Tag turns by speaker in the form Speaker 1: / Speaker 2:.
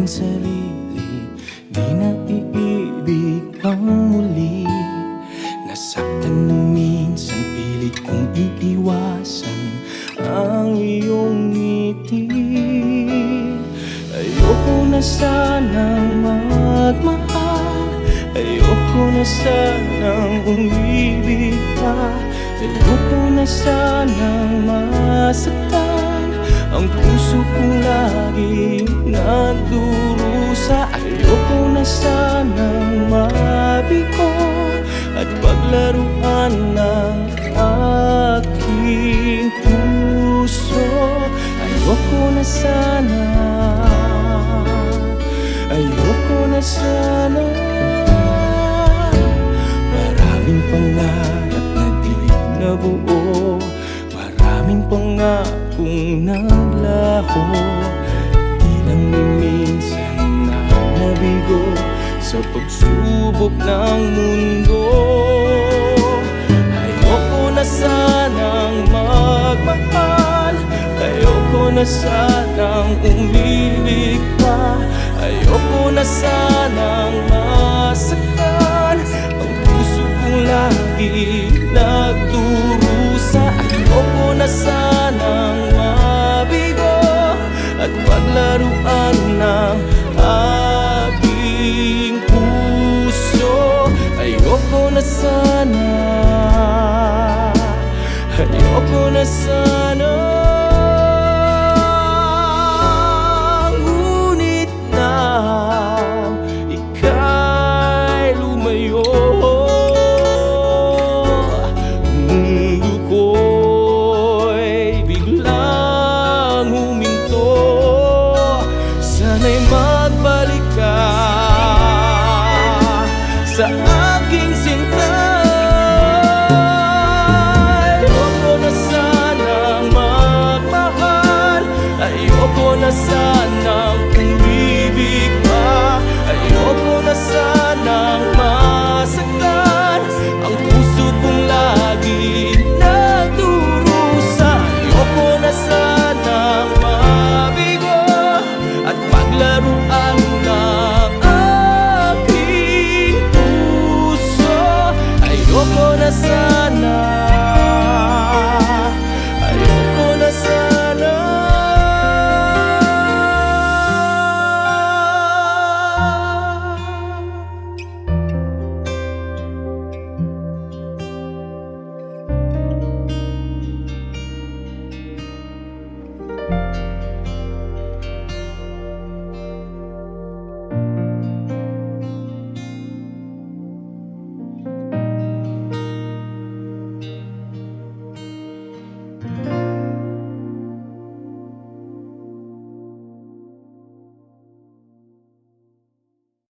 Speaker 1: sarili, di na iibig ang muli. Nasaktan na minsan, pilit kong iiwasan ang iyong ngiti. Ayoko na sanang magmahal, ayoko na sanang umibig pa, ayoko na sanang masaktan ang puso kong laging nagdurusa. Ayoko na sanang mabigo at paglaruan ng aking puso. Ayoko na sana, ayoko na sana. Maraming pangarap na di nabuo, maraming pangakong naglaho, di lang ni minsan na nabigo sa pagsubok ng mundo. Ayoko na sanang magmahal, ayoko na sanang umibig pa, ayoko na sanang masaktan ang puso kong lagi nagdurusa. Ayoko na sanang mabigo at paglaruan ng aking puso. Ayoko na sana, ayoko na sana. Ngunit na ika'y lumayo, mundo ko'y biglang huminto. Sana'y magbalik ka sa aking sinta. Ayoko na sanang magmahal, ayoko na sanang